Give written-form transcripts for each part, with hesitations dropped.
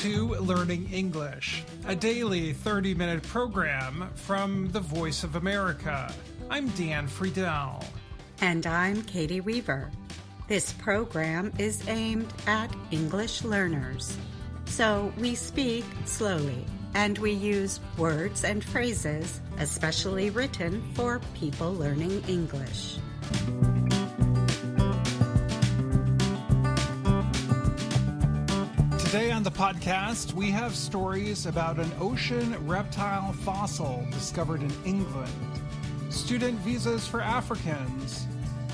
to Learning English, a daily 30-minute program from the Voice of America. I'm Dan Friedel. And I'm Katie Weaver. This program is aimed at English learners. So we speak slowly, and we use words and phrases especially written for people learning English. Today on the podcast, we have stories about an ocean reptile fossil discovered in England, student visas for Africans,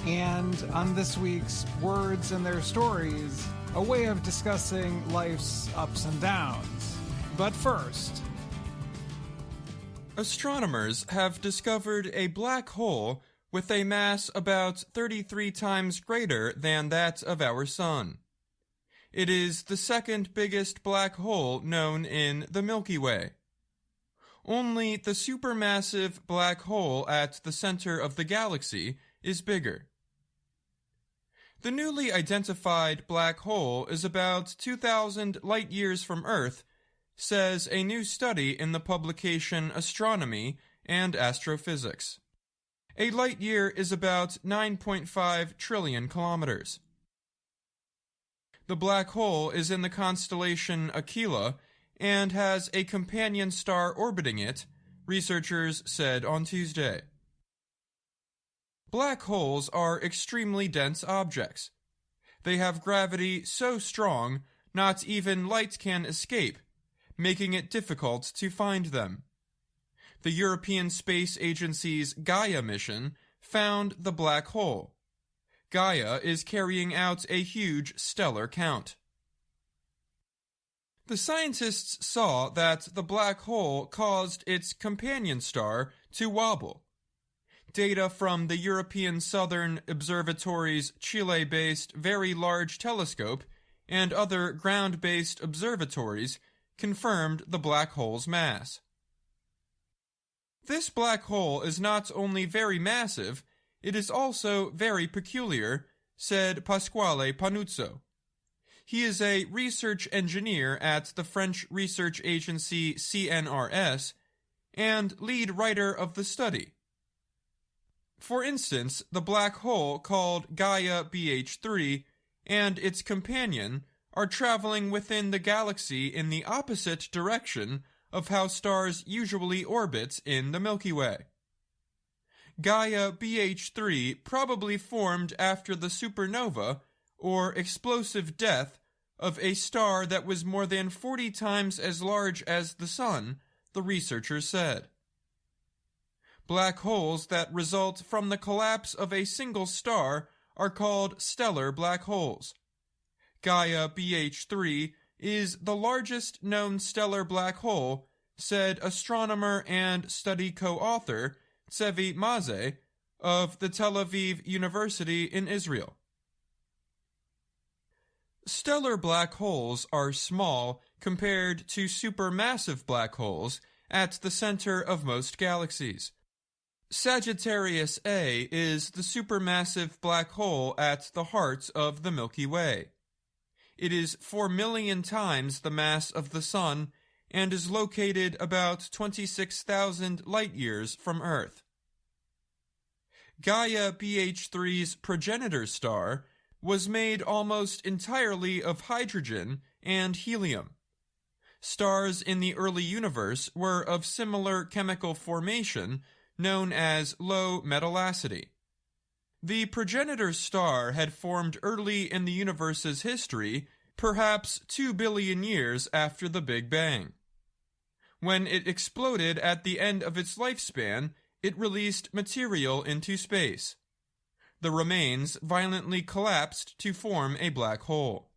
and on this week's Words and Their Stories, a way of discussing life's ups and downs. But first, astronomers have discovered a black hole with a mass about 33 times greater than that of our Sun. It is the second biggest black hole known in the Milky Way. Only the supermassive black hole at the center of the galaxy is bigger. The newly identified black hole is about 2,000 light-years from Earth, says a new study in the publication Astronomy and Astrophysics. A light-year is about 9.5 trillion kilometers. The black hole is in the constellation Aquila and has a companion star orbiting it, researchers said on Tuesday. Black holes are extremely dense objects. They have gravity so strong not even light can escape, making it difficult to find them. The European Space Agency's Gaia mission found the black hole. Gaia is carrying out a huge stellar count. The scientists saw that the black hole caused its companion star to wobble. Data from the European Southern Observatory's Chile-based Very Large Telescope and other ground-based observatories confirmed the black hole's mass. This black hole is not only very massive, it is also very peculiar, said Pasquale Panuzzo. He is a research engineer at the French research agency CNRS and lead writer of the study. For instance, the black hole called Gaia BH3 and its companion are traveling within the galaxy in the opposite direction of how stars usually orbit in the Milky Way. Gaia BH3 probably formed after the supernova, or explosive death, of a star that was more than 40 times as large as the Sun, the researchers said. Black holes that result from the collapse of a single star are called stellar black holes. Gaia BH3 is the largest known stellar black hole, said astronomer and study co-author Tzevi Mazeh of the Tel Aviv University in Israel. Stellar black holes are small compared to supermassive black holes at the center of most galaxies. Sagittarius A is the supermassive black hole at the heart of the Milky Way. It is 4 million times the mass of the Sun and is located about 26,000 light-years from Earth. Gaia BH3's progenitor star was made almost entirely of hydrogen and helium. Stars in the early universe were of similar chemical formation, known as low metallicity. The progenitor star had formed early in the universe's history, perhaps 2 billion years after the Big Bang. When it exploded at the end of its lifespan, it released material into space. The remains violently collapsed to form a black hole.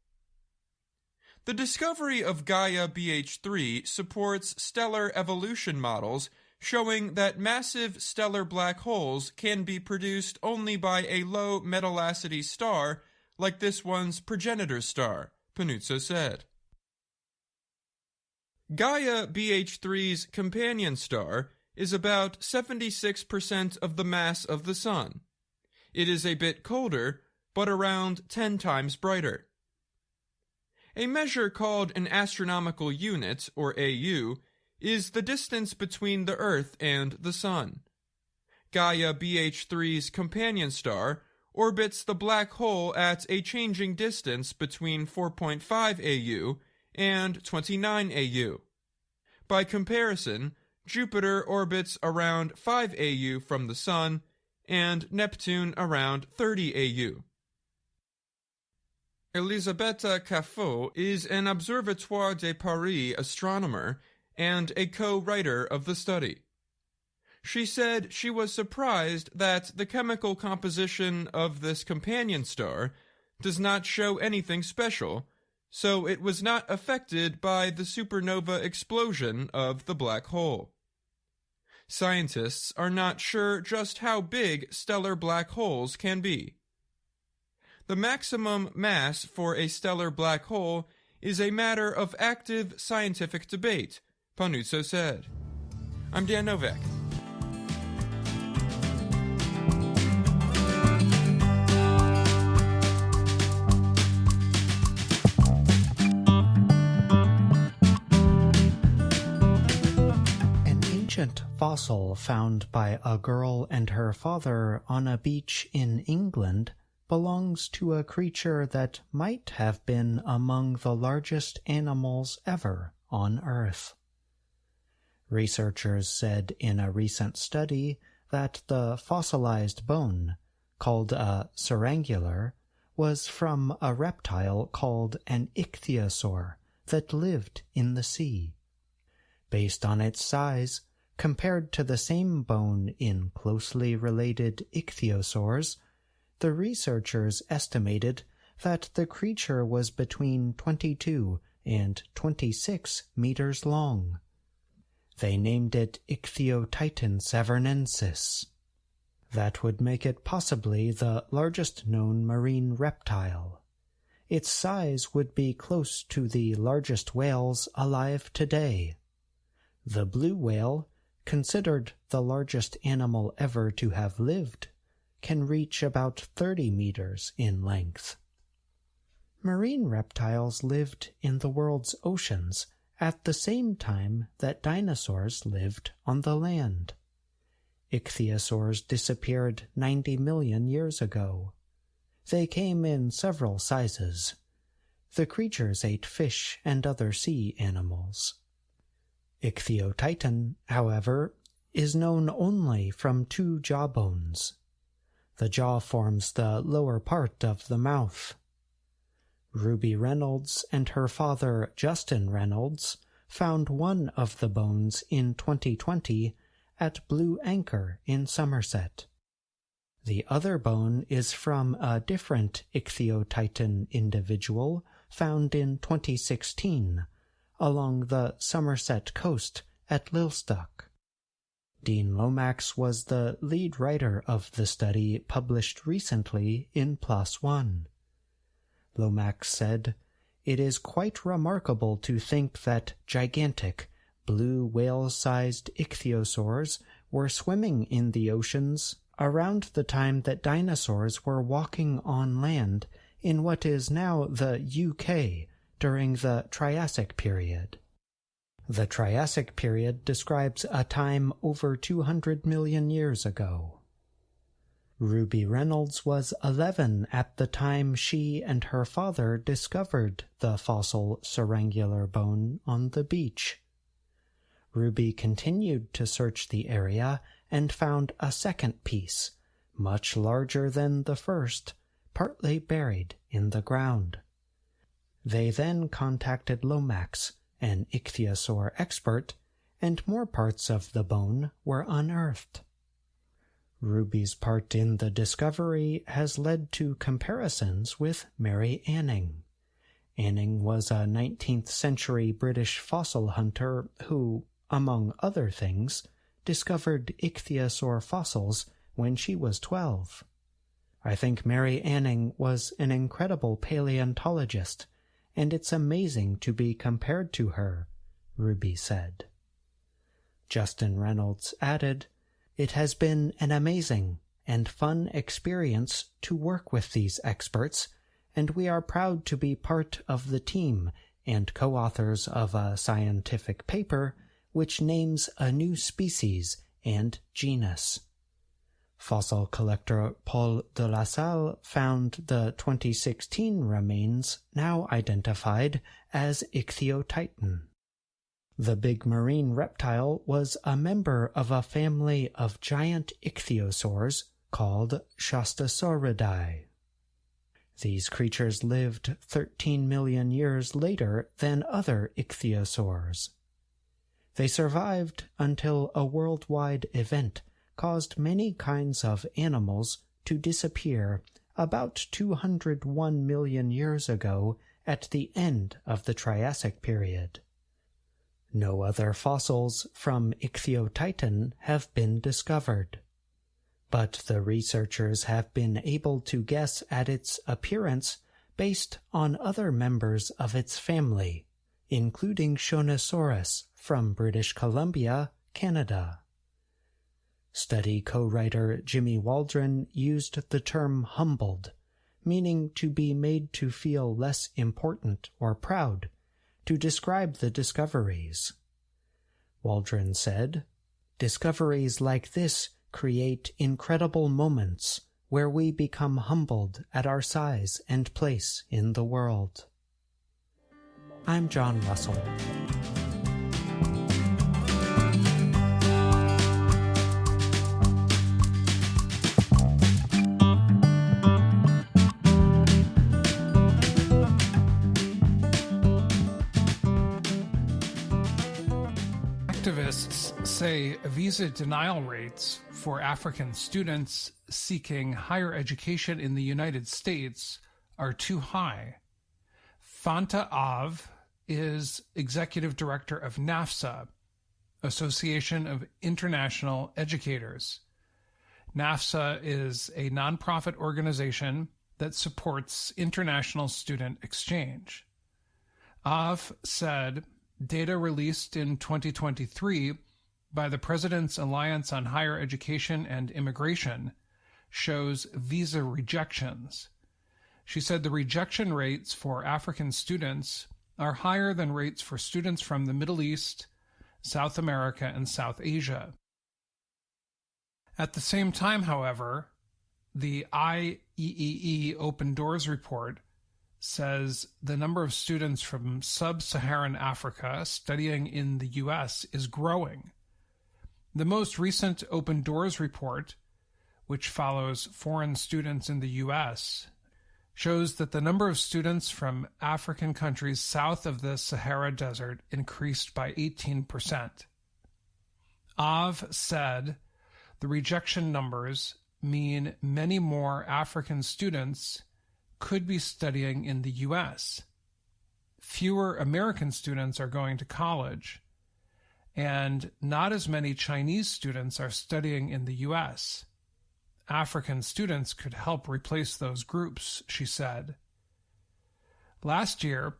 The discovery of Gaia BH3 supports stellar evolution models showing that massive stellar black holes can be produced only by a low metallicity star like this one's progenitor star, Panuzzo said. Gaia BH3's companion star is about 76% of the mass of the Sun. It is a bit colder, but around 10 times brighter. A measure called an astronomical unit, or AU, is the distance between the Earth and the Sun. Gaia BH3's companion star orbits the black hole at a changing distance between 4.5 AU and 29 AU. By comparison, Jupiter orbits around 5 AU from the Sun and Neptune around 30 AU. Elisabetta Caffot is an Observatoire de Paris astronomer and a co-writer of the study. She said she was surprised that the chemical composition of this companion star does not show anything special, so it was not affected by the supernova explosion of the black hole. Scientists are not sure just how big stellar black holes can be. The maximum mass for a stellar black hole is a matter of active scientific debate, Panuzzo said. I'm Dan Novak. Fossil found by a girl and her father on a beach in England belongs to a creature that might have been among the largest animals ever on Earth. Researchers said in a recent study that the fossilized bone, called a syringular, was from a reptile called an ichthyosaur that lived in the sea. Based on its size, compared to the same bone in closely related ichthyosaurs, the researchers estimated that the creature was between 22 and 26 meters long. They named it Ichthyotitan savernensis. That would make it possibly the largest known marine reptile. Its size would be close to the largest whales alive today. The blue whale, considered the largest animal ever to have lived, can reach about 30 meters in length. Marine reptiles lived in the world's oceans at the same time that dinosaurs lived on the land. Ichthyosaurs disappeared 90 million years ago. They came in several sizes. The creatures ate fish and other sea animals. Ichthyotitan, however, is known only from two jawbones. The jaw forms the lower part of the mouth. Ruby Reynolds and her father Justin Reynolds found one of the bones in 2020 at Blue Anchor in Somerset. The other bone is from a different Ichthyotitan individual found in 2016 along the Somerset coast at Lilstock. Dean Lomax was the lead writer of the study published recently in PLOS ONE. Lomax said, "It is quite remarkable to think that gigantic, blue whale-sized ichthyosaurs were swimming in the oceans around the time that dinosaurs were walking on land in what is now the UK during the Triassic period." The Triassic period describes a time over 200 million years ago. Ruby Reynolds was 11 at the time she and her father discovered the fossil syringular bone on the beach. Ruby continued to search the area and found a second piece, much larger than the first, partly buried in the ground. They then contacted Lomax, an ichthyosaur expert, and more parts of the bone were unearthed. Ruby's part in the discovery has led to comparisons with Mary Anning. Anning was a 19th century British fossil hunter who, among other things, discovered ichthyosaur fossils when she was 12. "I think Mary Anning was an incredible paleontologist, and it's amazing to be compared to her," Ruby said. Justin Reynolds added, "It has been an amazing and fun experience to work with these experts and we are proud to be part of the team and co-authors of a scientific paper which names a new species and genus. Fossil collector Paul de la Salle found the 2016 remains now identified as Ichthyotitan. The big marine reptile was a member of a family of giant ichthyosaurs called Shastasauridae. These creatures lived 13 million years later than other ichthyosaurs. They survived until a worldwide event caused many kinds of animals to disappear about 201 million years ago at the end of the Triassic period. No other fossils from Ichthyotitan have been discovered, but the researchers have been able to guess at its appearance based on other members of its family, including Shonosaurus from British Columbia, Canada. Study co-writer Jimmy Waldron used the term humbled, meaning to be made to feel less important or proud, to describe the discoveries. Waldron said, "Discoveries like this create incredible moments where we become humbled at our size and place in the world." I'm John Russell. Activists say visa denial rates for African students seeking higher education in the United States are too high. Fanta Av is executive director of NAFSA, Association of International Educators. NAFSA is a nonprofit organization that supports international student exchange. Av said data released in 2023 by the President's Alliance on Higher Education and Immigration shows visa rejections. She said the rejection rates for African students are higher than rates for students from the Middle East, South America, and South Asia. At the same time, however, the IEEE Open Doors report says the number of students from sub-Saharan Africa studying in the U.S. is growing. The most recent Open Doors report, which follows foreign students in the U.S., shows that the number of students from African countries south of the Sahara Desert increased by 18%. Av said the rejection numbers mean many more African students could be studying in the U.S. Fewer American students are going to college, and not as many Chinese students are studying in the U.S. African students could help replace those groups, she said. Last year,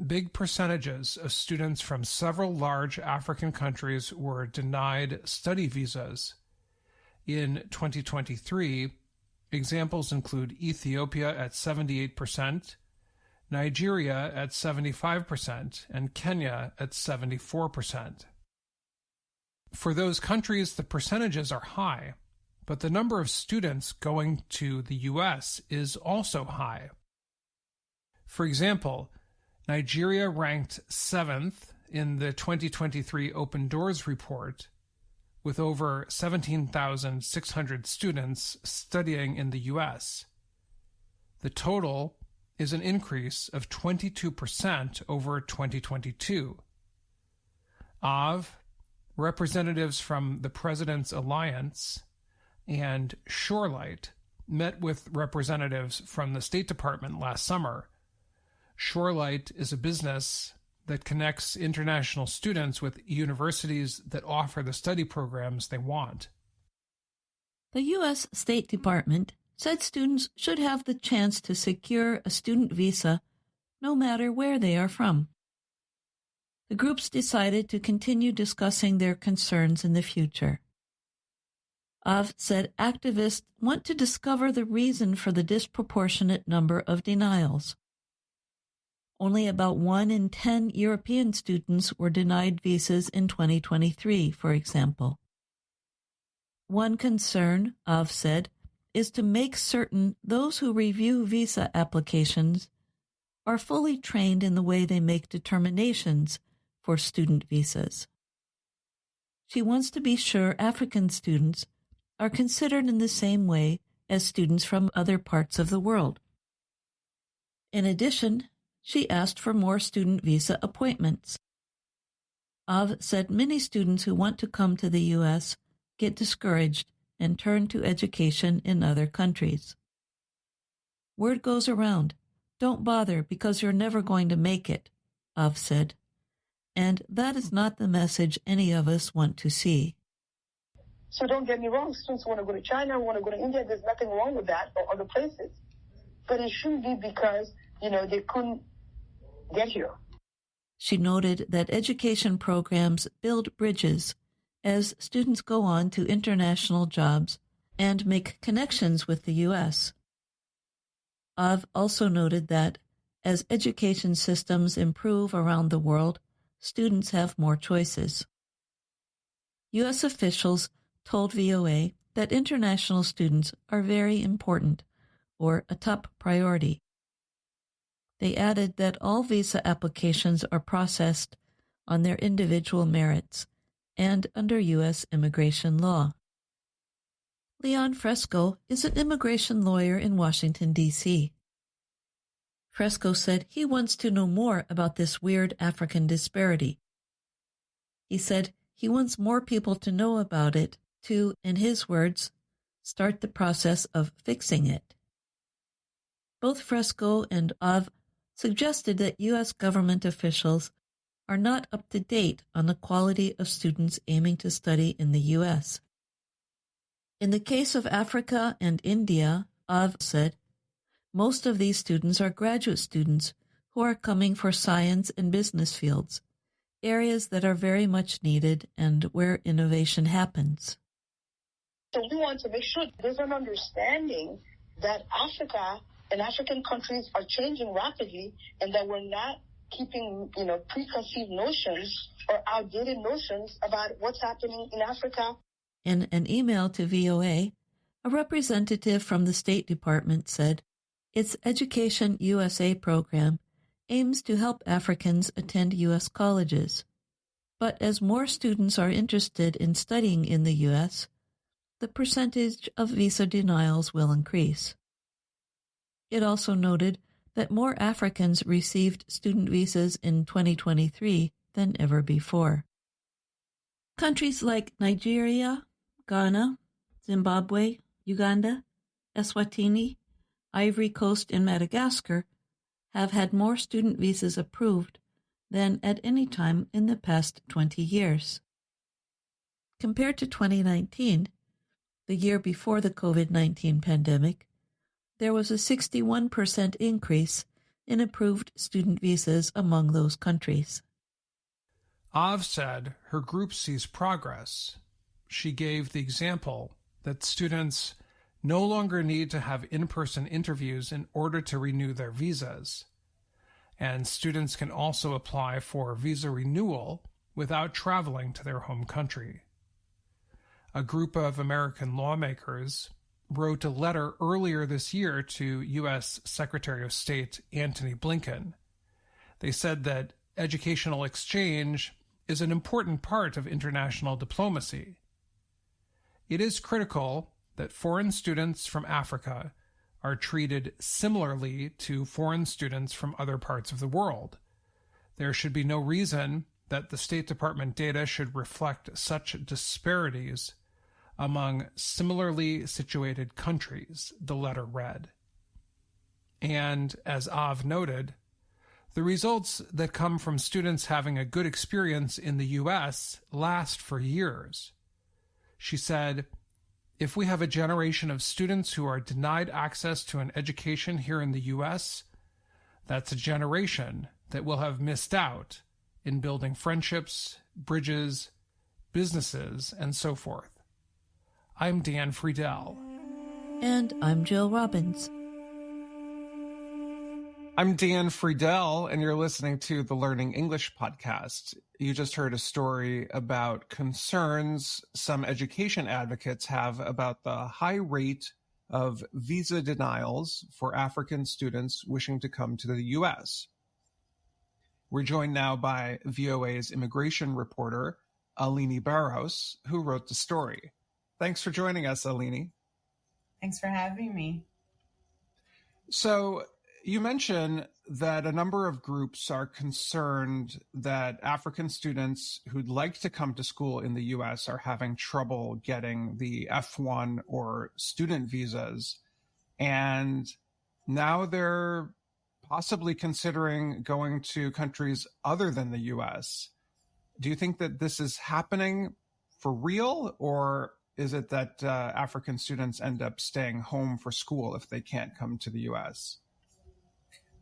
big percentages of students from several large African countries were denied study visas. In 2023, examples include Ethiopia at 78%, Nigeria at 75%, and Kenya at 74%. For those countries, the percentages are high, but the number of students going to the U.S. is also high. For example, Nigeria ranked 7th in the 2023 Open Doors report, with over 17,600 students studying in the U.S. The total is an increase of 22% over 2022. Av, representatives from the President's Alliance, and Shorelight met with representatives from the State Department last summer. Shorelight is a business that connects international students with universities that offer the study programs they want. The U.S. State Department said students should have the chance to secure a student visa no matter where they are from. The groups decided to continue discussing their concerns in the future. Av said activists want to discover the reason for the disproportionate number of denials. Only about 1 in 10 European students were denied visas in 2023, for example. One concern, Av said, is to make certain those who review visa applications are fully trained in the way they make determinations for student visas. She wants to be sure African students are considered in the same way as students from other parts of the world. In addition, she asked for more student visa appointments. Av said many students who want to come to the U.S. get discouraged and turn to education in other countries. Word goes around, don't bother because you're never going to make it, Av said. And that is not the message any of us want to see. So don't get me wrong, students want to go to China, want to go to India, there's nothing wrong with that, or other places. But it shouldn't be because, they couldn't get here. She noted that education programs build bridges as students go on to international jobs and make connections with the U.S. Av also noted that as education systems improve around the world, students have more choices. U.S. officials told VOA that international students are very important, or a top priority. They added that all visa applications are processed on their individual merits and under U.S. immigration law. Leon Fresco is an immigration lawyer in Washington, D.C. Fresco said he wants to know more about this weird African disparity. He said he wants more people to know about it to, in his words, start the process of fixing it. Both Fresco and Av suggested that U.S. government officials are not up to date on the quality of students aiming to study in the U.S. In the case of Africa and India, Av said, most of these students are graduate students who are coming for science and business fields, areas that are very much needed and where innovation happens. So we want to make sure there's an understanding that Africa and African countries are changing rapidly and that we're not keeping, preconceived notions or outdated notions about what's happening in Africa. In an email to VOA, a representative from the State Department said its Education USA program aims to help Africans attend U.S. colleges. But as more students are interested in studying in the U.S., the percentage of visa denials will increase. It also noted that more Africans received student visas in 2023 than ever before. Countries like Nigeria, Ghana, Zimbabwe, Uganda, Eswatini, Ivory Coast, and Madagascar have had more student visas approved than at any time in the past 20 years. Compared to 2019, the year before the COVID-19 pandemic, there was a 61% increase in approved student visas among those countries. Av said her group sees progress. She gave the example that students no longer need to have in-person interviews in order to renew their visas, and students can also apply for visa renewal without traveling to their home country. A group of American lawmakers wrote a letter earlier this year to U.S. Secretary of State Antony Blinken. They said that educational exchange is an important part of international diplomacy. It is critical that foreign students from Africa are treated similarly to foreign students from other parts of the world. There should be no reason that the State Department data should reflect such disparities among similarly situated countries, the letter read. And, as Av noted, the results that come from students having a good experience in the U.S. last for years. She said, if we have a generation of students who are denied access to an education here in the U.S., that's a generation that will have missed out in building friendships, bridges, businesses, and so forth. I'm Dan Friedel. And I'm Jill Robbins. I'm Dan Friedel, and you're listening to the Learning English podcast. You just heard a story about concerns some education advocates have about the high rate of visa denials for African students wishing to come to the U.S. We're joined now by VOA's immigration reporter, Alini Barros, who wrote the story. Thanks for joining us, Alini. Thanks for having me. So you mentioned that a number of groups are concerned that African students who'd like to come to school in the U.S. are having trouble getting the F1 or student visas. And now they're possibly considering going to countries other than the U.S. Do you think that this is happening for real, or is it that African students end up staying home for school if they can't come to the U.S.?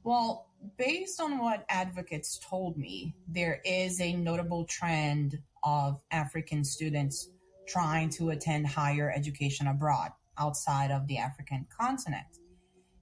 Well, based on what advocates told me, there is a notable trend of African students trying to attend higher education abroad outside of the African continent.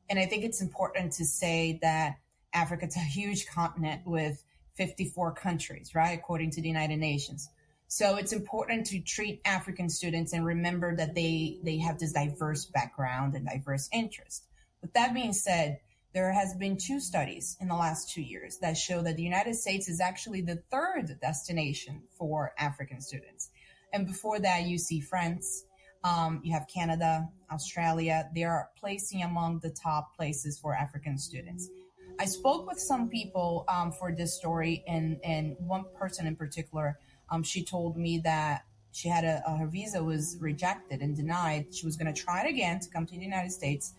And I think it's important to say that Africa's a huge continent with 54 countries, right, according to the United Nations. So it's important to treat African students and remember that they have this diverse background and diverse interests. With that being said, there has been 2 studies in the last 2 years that show that the United States is actually the 3rd destination for African students. And before that, you see France, you have Canada, Australia. They are placing among the top places for African students. I spoke with some people for this story, and one person in particular, she told me that she had her visa was rejected and denied. She was going to try it again to come to the United States,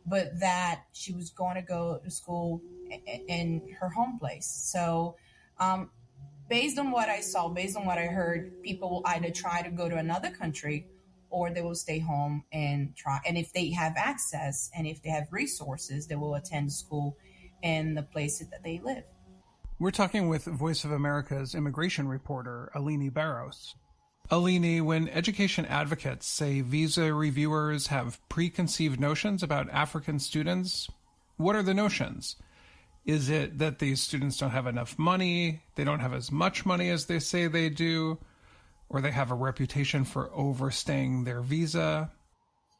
but that she was going to go to school in her home place. So based on what I saw, based on what I heard, people will either try to go to another country or they will stay home and try. And if they have access and if they have resources, they will attend school in the places that they live. We're talking with Voice of America's immigration reporter, Alini Barros. Alini, when education advocates say visa reviewers have preconceived notions about African students, what are the notions? Is it that these students don't have enough money, they don't have as much money as they say they do, or they have a reputation for overstaying their visa?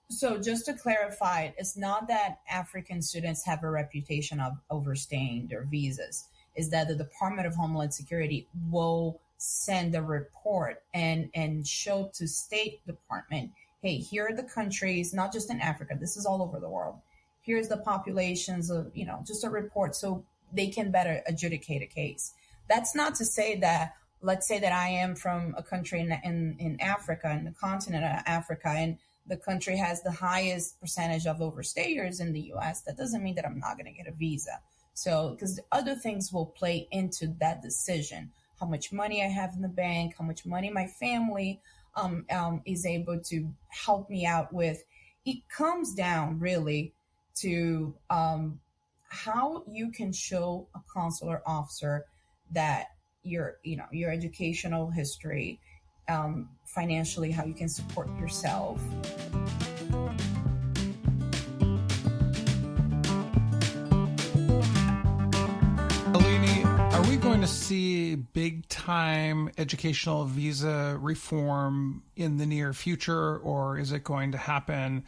So just to clarify, it's not that African students have a reputation of overstaying their visas. It's that the Department of Homeland Security will send a report and show to State Department, hey, here are the countries, not just in Africa, this is all over the world. Here's the populations of, just a report so they can better adjudicate a case. That's not to say that, let's say that I am from a country in Africa, in the continent of Africa, and the country has the highest percentage of overstayers in the U.S. That doesn't mean that I'm not going to get a visa. So, because other things will play into that decision. How much money I have in the bank, how much money my family is able to help me out with. It comes down really to how you can show a consular officer that your educational history, financially, how you can support yourself. Are we going to see big-time educational visa reform in the near future, or is it going to happen,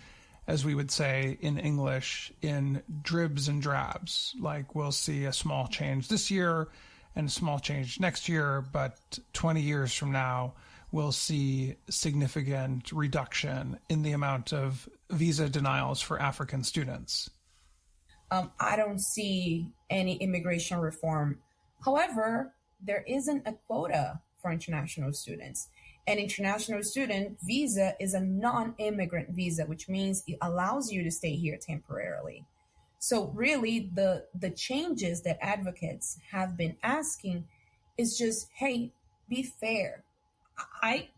as we would say in English, in dribs and drabs? Like we'll see a small change this year and a small change next year, but 20 years from now, we'll see significant reduction in the amount of visa denials for African students. I don't see any immigration reform. However, there isn't a quota for international students. An international student visa is a non-immigrant visa, which means it allows you to stay here temporarily. So really, the changes that advocates have been asking is just, hey, be fair. I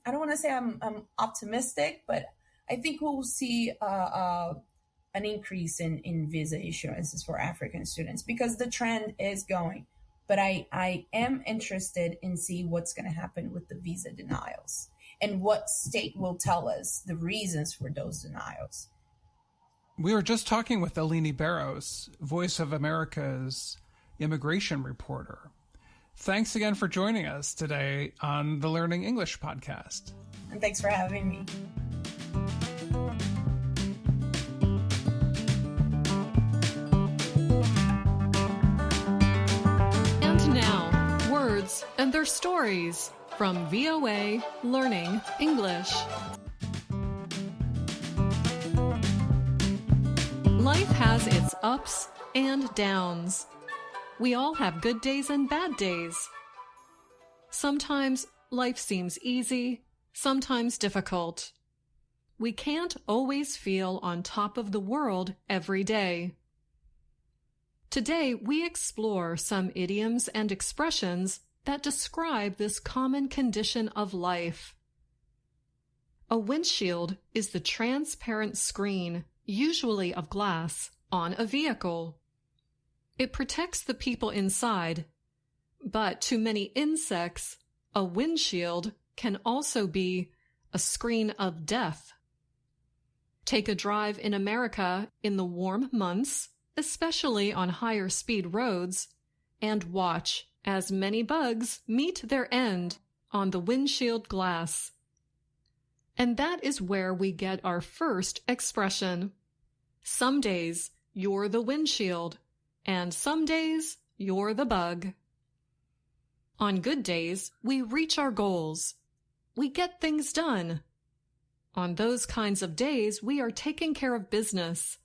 don't want to say I'm optimistic, but I think we'll see an increase in visa issuances for African students because the trend is going. But I am interested in see what's going to happen with the visa denials. and what state will tell us the reasons for those denials. We were just talking with Eleni Barros, Voice of America's immigration reporter. Thanks again for joining us today on the Learning English podcast. And thanks for having me. And now, words and their stories from VOA Learning English. Life has its ups and downs. We all have good days and bad days. Sometimes life seems easy, sometimes difficult. We can't always feel on top of the world every day. Today, we explore some idioms and expressions that describe this common condition of life. A windshield is the transparent screen, usually of glass, on a vehicle. It protects the people inside, but to many insects, a windshield can also be a screen of death. Take a drive in America in the warm months, especially on higher speed roads, and watch as many bugs meet their end on the windshield glass. And that is where we get our first expression. Some days, you're the windshield, and some days, you're the bug. On good days, we reach our goals. We get things done. On those kinds of days, we are taking care of business.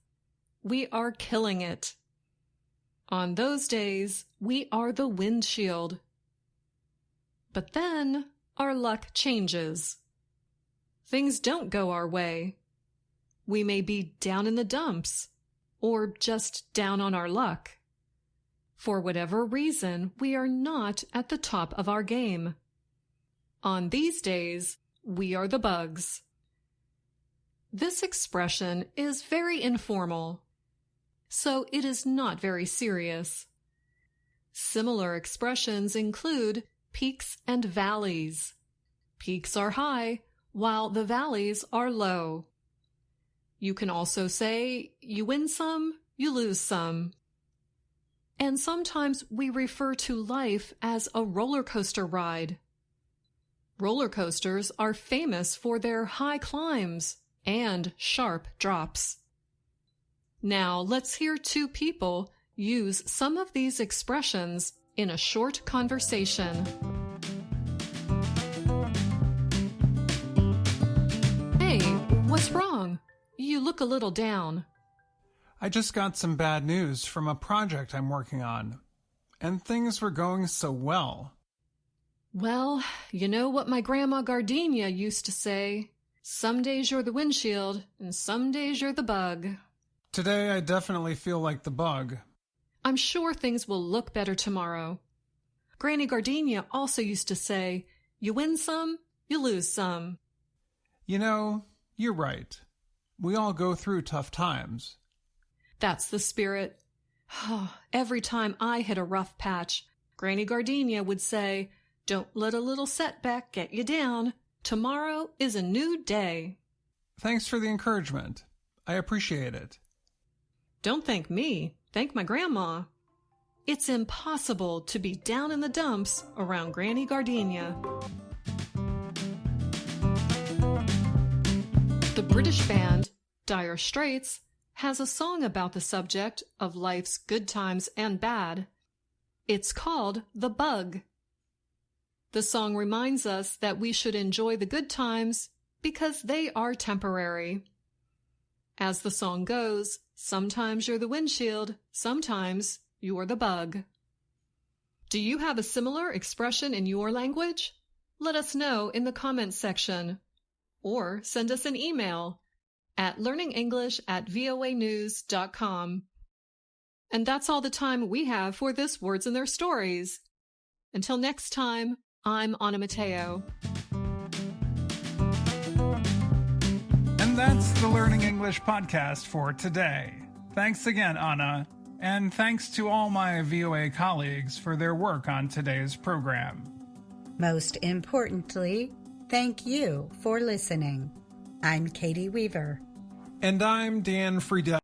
We are killing it. On those days, we are the windshield. But then, our luck changes. Things don't go our way. We may be down in the dumps, or just down on our luck. For whatever reason, we are not at the top of our game. On these days, we are the bugs. This expression is very informal, so it is not very serious. Similar expressions include peaks and valleys. Peaks are high, while the valleys are low. You can also say, you win some, you lose some. And sometimes we refer to life as a roller coaster ride. Roller coasters are famous for their high climbs and sharp drops. Now let's hear two people use some of these expressions in a short conversation. Hey, what's wrong? You look a little down. I just got some bad news from a project I'm working on, and things were going so well. Well, you know what my grandma Gardenia used to say, some days you're the windshield, and some days you're the bug. Today I definitely feel like the bug. I'm sure things will look better tomorrow. Granny Gardenia also used to say, you win some, you lose some. You know, you're right. We all go through tough times. That's the spirit. Every time I hit a rough patch, Granny Gardenia would say, don't let a little setback get you down. Tomorrow is a new day. Thanks for the encouragement. I appreciate it. Don't thank me. Thank my grandma. It's impossible to be down in the dumps around Granny Gardenia. The British band Dire Straits has a song about the subject of life's good times and bad. It's called The Bug. The song reminds us that we should enjoy the good times because they are temporary. As the song goes, sometimes you're the windshield, sometimes you're the bug. Do you have a similar expression in your language? Let us know in the comments section, or send us an email at learningenglish@voanews.com. And that's all the time we have for this Words and Their Stories. Until next time, I'm Anna Mateo. And that's the Learning English podcast for today. Thanks again, Anna, and thanks to all my VOA colleagues for their work on today's program. Most importantly, Thank you for listening. I'm Katie Weaver. And I'm Dan Friedel.